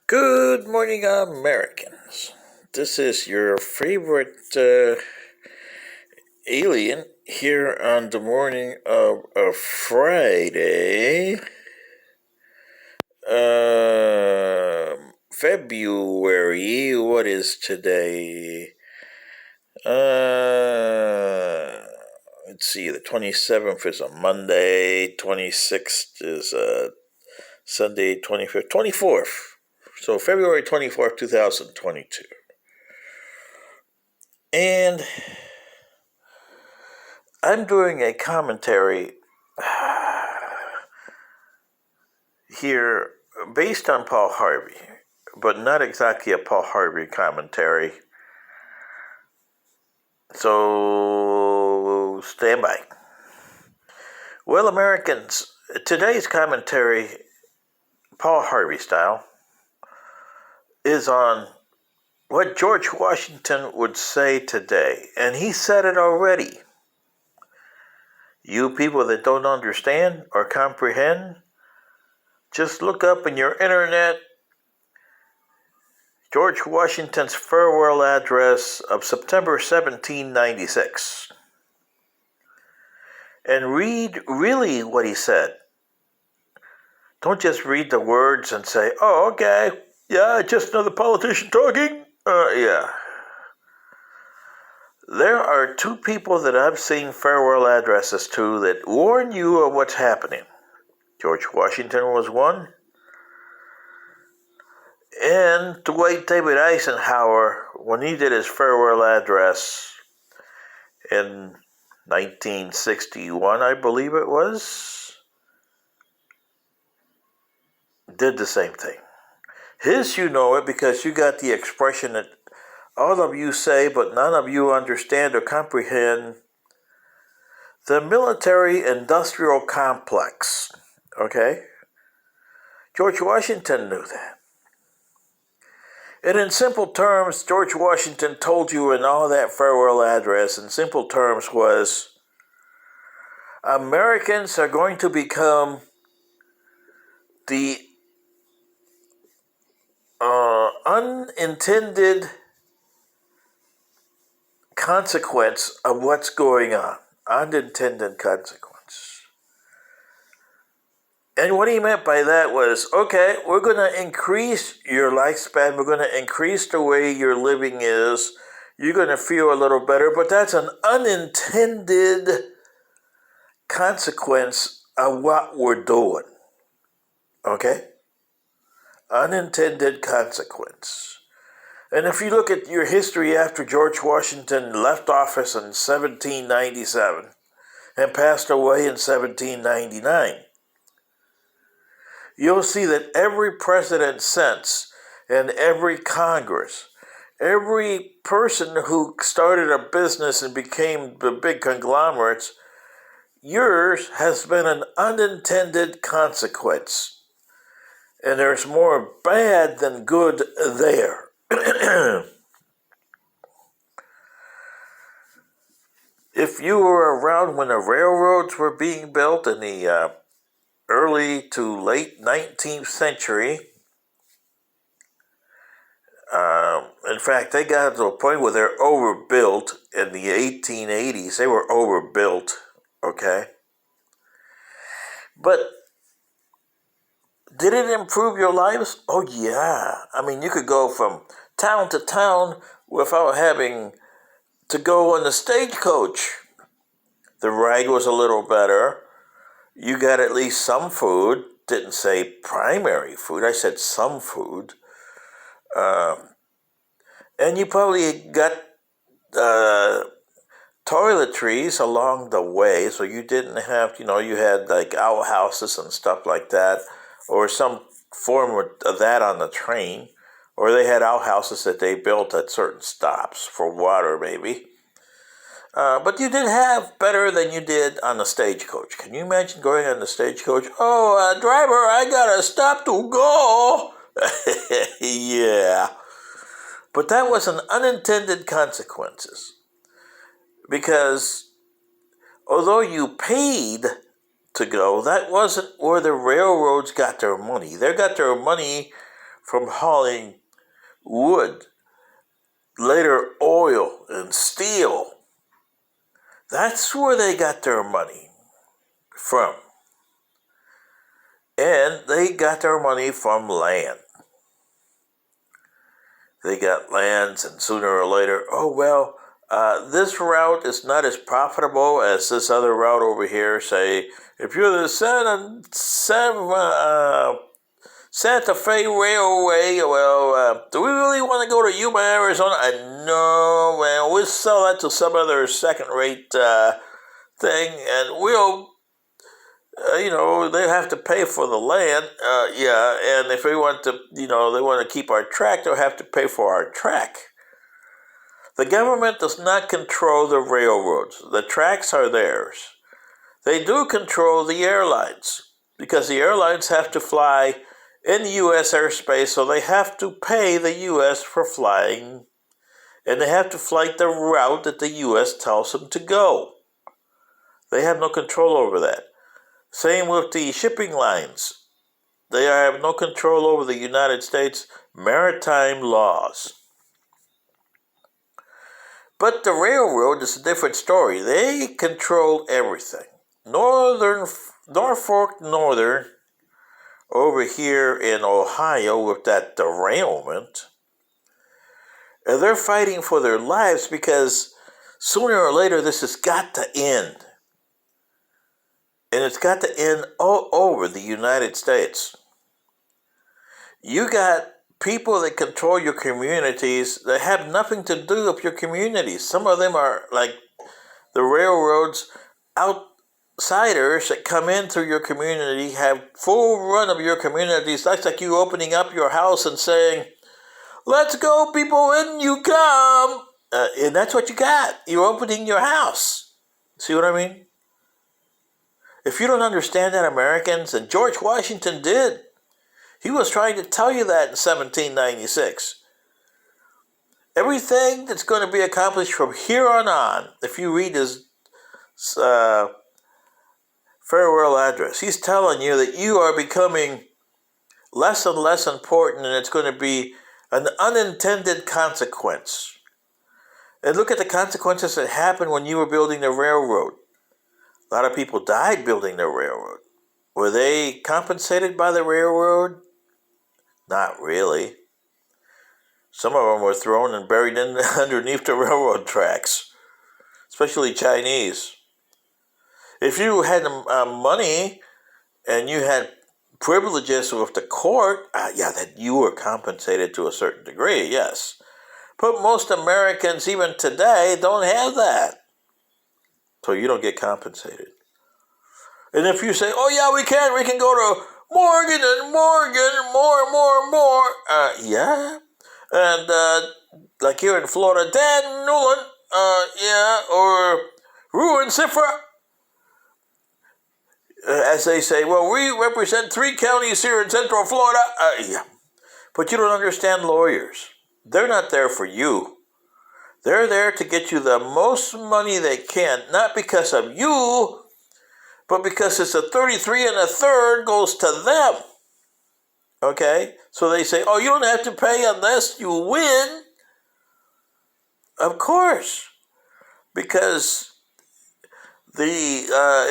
Good morning, Americans. This is your favorite alien here on the morning of a Friday, February. What is today? Let's see. The 27th is a Monday. 26th is a Sunday. 25th, 24th. So February 24th, 2022. And I'm doing a commentary here based on Paul Harvey, but not exactly a Paul Harvey commentary. So stand by. Well, Americans, today's commentary, Paul Harvey style, is on what George Washington would say today. And he said it already. You people that don't understand or comprehend, just look up in your internet George Washington's farewell address of September 1796 and read really what he said. Don't just read the words and say, oh, okay, yeah, just another politician talking. Yeah. There are two people that I've seen farewell addresses to that warn you of what's happening. George Washington was one, and Dwight David Eisenhower, when he did his farewell address in 1961, I believe it was, did the same thing. His, you know it because you got the expression that all of you say, but none of you understand or comprehend the military-industrial complex. Okay? George Washington knew that. And in simple terms, George Washington told you in all that farewell address, in simple terms, was Americans are going to become the unintended consequence of what's going on. Unintended consequence. And what he meant by that was, okay, we're going to increase your lifespan. We're going to increase the way your living is. You're going to feel a little better, but that's an unintended consequence of what we're doing. Okay? Unintended consequence. And if you look at your history after George Washington left office in 1797 and passed away in 1799, you'll see that every president since and every Congress, every person who started a business and became the big conglomerates, yours has been an unintended consequence. And there's more bad than good there. If you were around when the railroads were being built in the early to late 19th century, in fact, they got to a point where they're overbuilt in the 1880s. They were overbuilt, okay? But did it improve your lives? Oh, yeah. I mean, you could go from town to town without having to go on the stagecoach. The ride was a little better. You got at least some food. Didn't say primary food. I said some food. And you probably got toiletries along the way, so you didn't have, you had like outhouses and stuff like that, or some form of that on the train, or they had outhouses that they built at certain stops for water, maybe. But you did have better than you did on the stagecoach. Can you imagine going on the stagecoach? Oh, driver, I got a stop to go. Yeah. But that was an unintended consequences. Because although you paid to go, that wasn't where the railroads got their money. They got their money from hauling wood, later oil and steel. That's where they got their money from. And they got their money from land. They got lands, and sooner or later, this route is not as profitable as this other route over here. Say, if you're the Santa Fe Railway, do we really want to go to Yuma, Arizona? No, man, we'll sell that to some other second-rate thing, and we'll, they have to pay for the land, and if we want to, they want to keep our track, they'll have to pay for our track. The government does not control the railroads. The tracks are theirs. They do control the airlines, because the airlines have to fly in U.S. airspace, so they have to pay the U.S. for flying, and they have to flight the route that the U.S. tells them to go. They have no control over that. Same with the shipping lines. They have no control over the United States maritime laws. But the railroad is a different story. They control everything. Norfolk Northern, over here in Ohio with that derailment, and they're fighting for their lives because sooner or later this has got to end. And it's got to end all over the United States. You got people that control your communities that have nothing to do with your communities. Some of them are like the railroads, outsiders that come in through your community, have full run of your communities. That's like you opening up your house and saying, "Let's go, people, in you come." And that's what you got. You're opening your house. See what I mean? If you don't understand that, Americans, and George Washington did, he was trying to tell you that in 1796. Everything that's going to be accomplished from here on, if you read his farewell address, he's telling you that you are becoming less and less important, and it's going to be an unintended consequence. And look at the consequences that happened when you were building the railroad. A lot of people died building the railroad. Were they compensated by the railroad? Not really. Some of them were thrown and buried underneath the railroad tracks, especially Chinese. If you had money and you had privileges with the court, that you were compensated to a certain degree, yes. But most Americans, even today, don't have that. So you don't get compensated. And if you say, "Oh yeah, we can go to Morgan and Morgan, more. Yeah. And like here in Florida, Dan Newland, or Ruin Sifra. As they say, well, we represent 3 counties here in Central Florida. Yeah. But you don't understand lawyers. They're not there for you. They're there to get you the most money they can, not because of you, but because it's a 33 1/3 goes to them. Okay? So they say, "Oh, you don't have to pay unless you win." Of course. Because the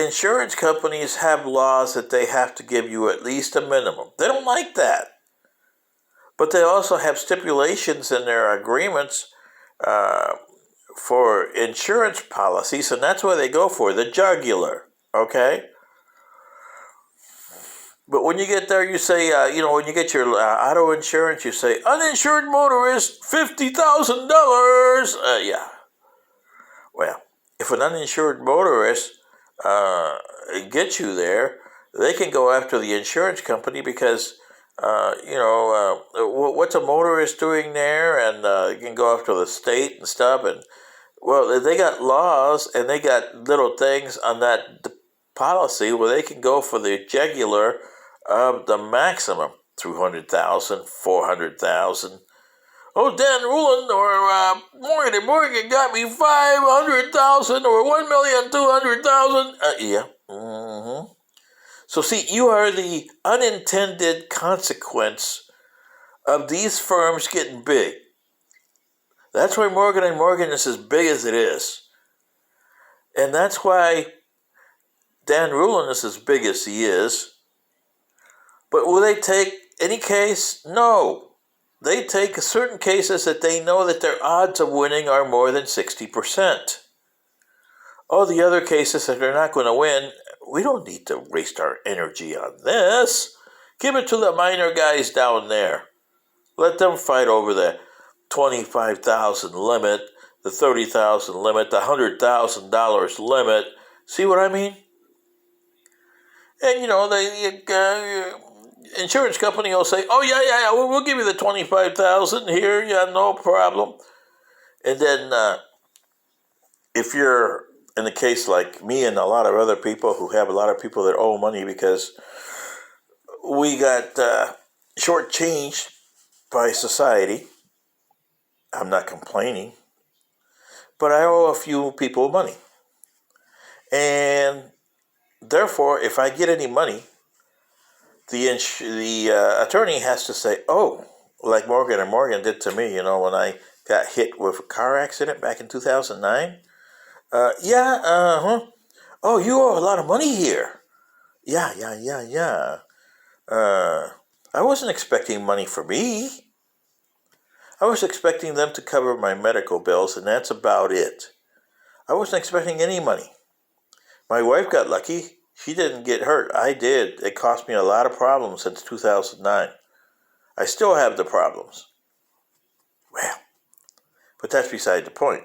insurance companies have laws that they have to give you at least a minimum. They don't like that. But they also have stipulations in their agreements for insurance policies, and that's where they go for the jugular. Okay? But when you get there, you say, when you get your auto insurance, you say, "Uninsured motorist, $50,000. Yeah. Well, if an uninsured motorist gets you there, they can go after the insurance company because, what's a motorist doing there? And you can go after the state and stuff. And, well, they got laws and they got little things on that policy where they can go for the jugular of the maximum, 200,000, 400,000. "Oh, Dan Ruland or Morgan got me 500,000 or 1,200,000. Yeah. Mm-hmm. So see, you are the unintended consequence of these firms getting big. That's why Morgan & Morgan is as big as it is. And that's why Dan Rulon is as big as he is. But will they take any case? No. They take certain cases that they know that their odds of winning are more than 60%. All the other cases that they're not going to win, we don't need to waste our energy on this. Give it to the minor guys down there. Let them fight over the 25,000 limit, the 30,000 limit, the $100,000 limit. See what I mean? And the insurance company will say, "Oh yeah, we'll give you the 25,000 here. Yeah, no problem." And then if you're in a case like me and a lot of other people who have a lot of people that owe money because we got shortchanged by society, I'm not complaining, but I owe a few people money. And therefore, if I get any money, the attorney has to say, "Oh," like Morgan & Morgan did to me, when I got hit with a car accident back in 2009. Oh, you owe a lot of money here. Yeah. I wasn't expecting money for me. I was expecting them to cover my medical bills, and that's about it. I wasn't expecting any money. My wife got lucky. She didn't get hurt. I did. It cost me a lot of problems since 2009. I still have the problems. Well, but that's beside the point.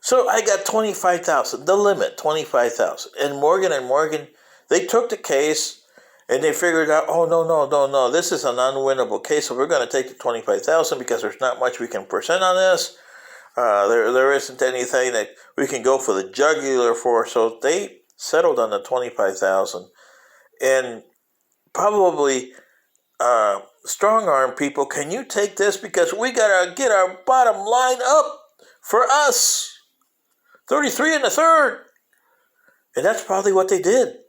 So I got 25,000, the limit, 25,000. And Morgan & Morgan, they took the case and they figured out, "Oh, no, this is an unwinnable case, so we're going to take the 25,000 because there's not much we can present on this. There isn't anything that we can go for the jugular for." So they settled on the 25,000 and probably strong arm people. "Can you take this because we got to get our bottom line up for us? 33 and a third." And that's probably what they did.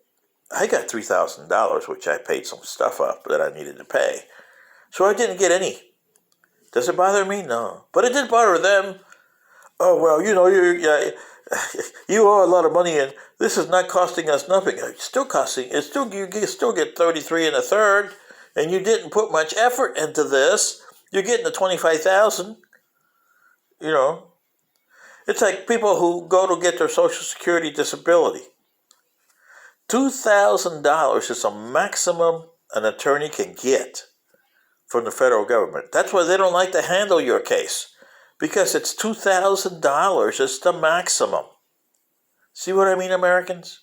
I got $3,000, which I paid some stuff up that I needed to pay. So I didn't get any. Does it bother me? No. But it did bother them. "Oh, well, you owe a lot of money and this is not costing us nothing." It's still costing. You still get 33 and a third, and you didn't put much effort into this. You're getting the 25,000. It's like people who go to get their Social Security disability. $2,000 is a maximum an attorney can get from the federal government. That's why they don't like to handle your case, because it's $2,000 is the maximum. See what I mean, Americans?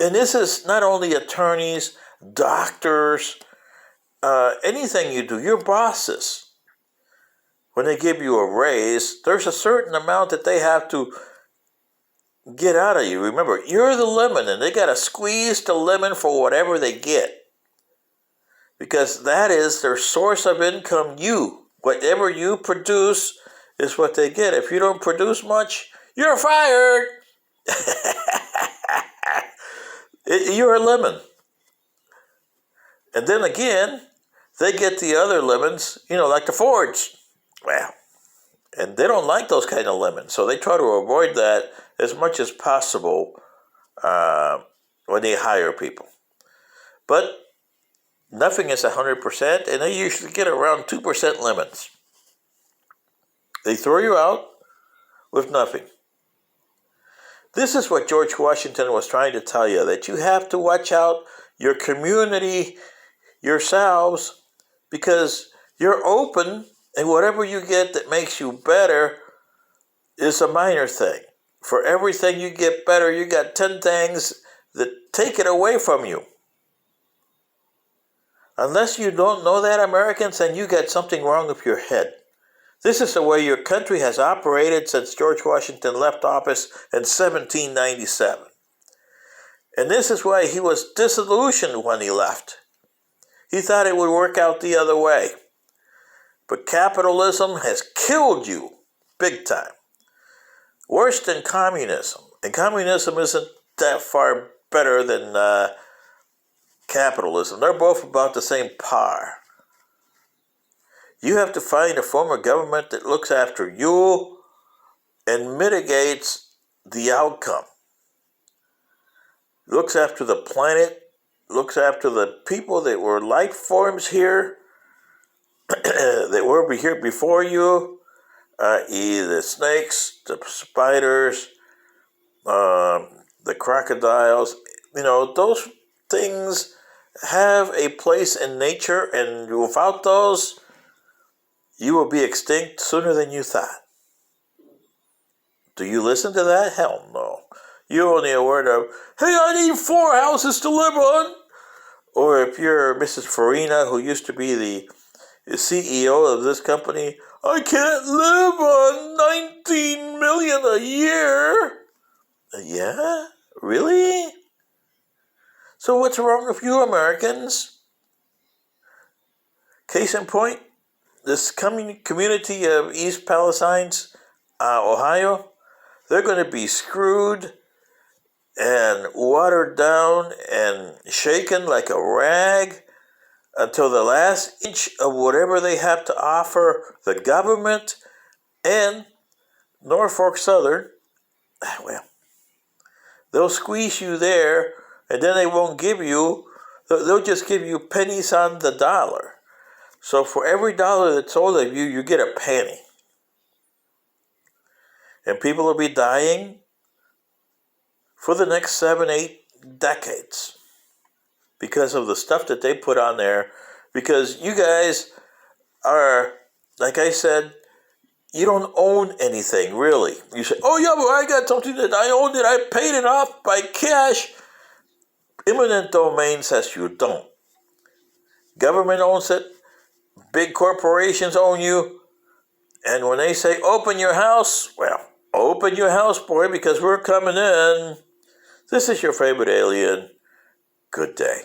And this is not only attorneys, doctors, anything you do, your bosses. When they give you a raise, there's a certain amount that they have to get out of you. Remember, you're the lemon, and they got to squeeze the lemon for whatever they get. Because that is their source of income. Whatever you produce is what they get. If you don't produce much, you're fired. You're a lemon. And then again, they get the other lemons, like the Fords. Well, and they don't like those kind of lemons, so they try to avoid that as much as possible when they hire people. But nothing is 100%, and they usually get around 2% lemons. They throw you out with nothing. This is what George Washington was trying to tell you, that you have to watch out your community yourselves, because you're open, and whatever you get that makes you better is a minor thing. For everything you get better, you got 10 things that take it away from you. Unless you don't know that, Americans, then you got something wrong with your head. This is the way your country has operated since George Washington left office in 1797. And this is why he was disillusioned when he left. He thought it would work out the other way. But capitalism has killed you big time. Worse than communism. And communism isn't that far better than capitalism. They're both about the same par. You have to find a form of government that looks after you and mitigates the outcome. Looks after the planet, looks after the people that were life forms here, that were here before you, i.e. the snakes, the spiders, the crocodiles. Those things have a place in nature, and without those, you will be extinct sooner than you thought. Do you listen to that? Hell no. You only a word of, hey, I need 4 houses to live on. Or if you're Mrs. Farina, who used to be the CEO of this company, I can't live on 19 million a year. Yeah? Really? So what's wrong with you Americans? Case in point, this community of East Palestines, Ohio, they're going to be screwed and watered down and shaken like a rag until the last inch of whatever they have to offer the government and Norfolk Southern, well, they'll squeeze you there, and then they won't give you, they'll just give you pennies on the dollar. So for every dollar that's sold of you, you get a penny. And people will be dying for the next 7, 8 decades because of the stuff that they put on there. Because you guys are, like I said, you don't own anything, really. You say, oh yeah, but I got something that I owned it, I paid it off by cash. Eminent domain says you don't. Government owns it. Big corporations own you. And when they say, open your house, well, open your house, boy, because we're coming in. This is your favorite alien. Good day.